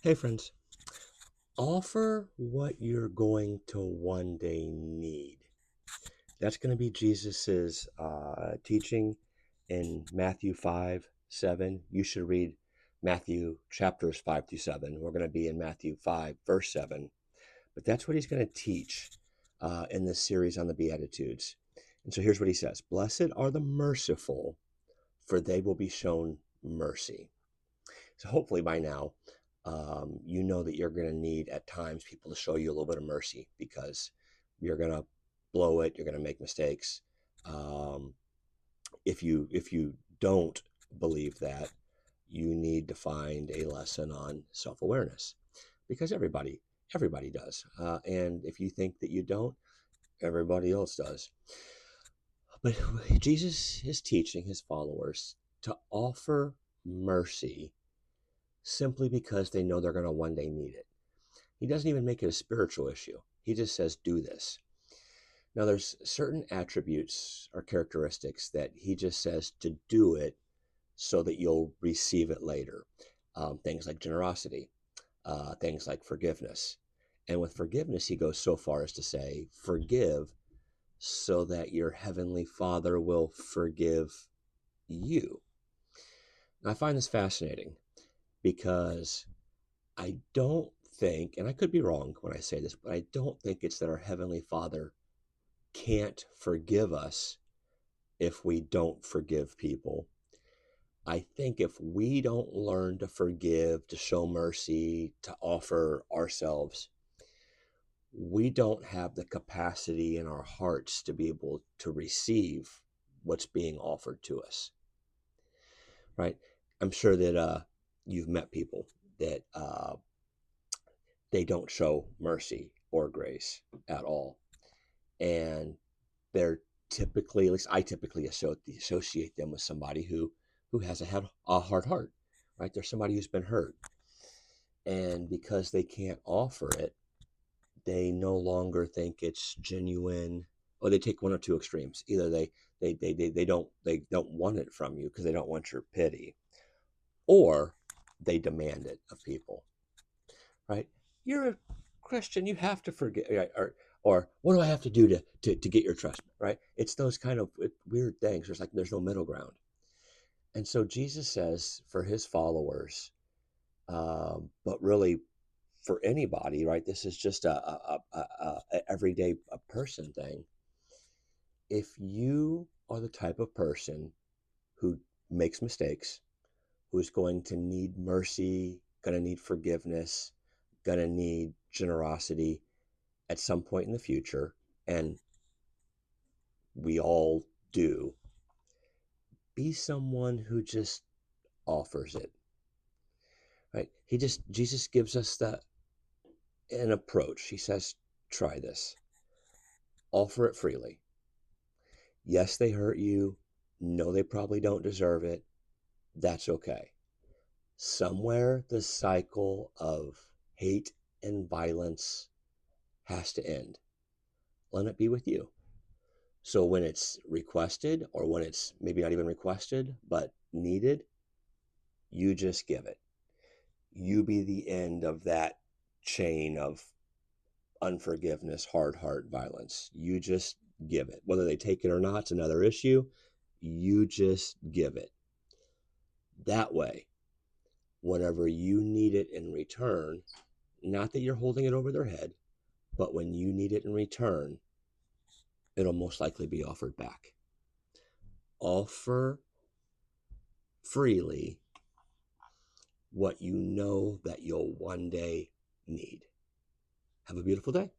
Hey, friends, offer what you're going to one day need. That's going to be Jesus's teaching in Matthew 5 7. You should read Matthew chapters 5 through 7. We're going to be in Matthew 5, verse 7. But that's what he's going to teach in this series on the Beatitudes. And so here's what he says: Blessed are the merciful, for they will be shown mercy. So hopefully by now, you know that you're going to need at times people to show you a little bit of mercy because you're going to blow it. You're going to make mistakes. Um, if you don't believe that, you need to find a lesson on self awareness because everybody does. And if you think that you don't, everybody else does. But Jesus is teaching his followers to offer mercy simply because they know they're going to one day need it. He doesn't even make it a spiritual issue. He just says, do this. Now, there's certain attributes or characteristics that he just says to do it so that you'll receive it later. Things like generosity, things like forgiveness. And with forgiveness, he goes so far as to say, forgive so that your heavenly Father will forgive you. Now, I find this fascinating because I don't think, and I could be wrong when I say this, but I don't think it's that our Heavenly Father can't forgive us if we don't forgive people. I think if we don't learn to forgive, to show mercy, to offer ourselves, we don't have the capacity in our hearts to be able to receive what's being offered to us, right? I'm sure that you've met people that they don't show mercy or grace at all. And they're typically, at least I typically associate them with somebody who has a hard heart, right? There's somebody who's been hurt. And because they can't offer it, they no longer think it's genuine, or they take one or two extremes. Either they don't want it from you because they don't want your pity, or they demand it of people, right? You're a Christian, you have to forgive, right? Or what do I have to do to get your trust, right? It's those kind of weird things. There's no middle ground. And so Jesus says for his followers, but really for anybody, right? This is just a everyday a person thing. If you are the type of person who makes mistakes, who's going to need mercy, going to need forgiveness, going to need generosity at some point in the future, and we all do, be someone who just offers it, right? Jesus gives us an approach. He says, try this, offer it freely. Yes, they hurt you. No, they probably don't deserve it. That's okay. Somewhere the cycle of hate and violence has to end. Let it be with you. So when it's requested, or when it's maybe not even requested, but needed, you just give it. You be the end of that chain of unforgiveness, hard heart, violence. You just give it. Whether they take it or not, it's another issue. You just give it. That way, whenever you need it in return, not that you're holding it over their head, but when you need it in return, it'll most likely be offered back. Offer freely what you know that you'll one day need. Have a beautiful day.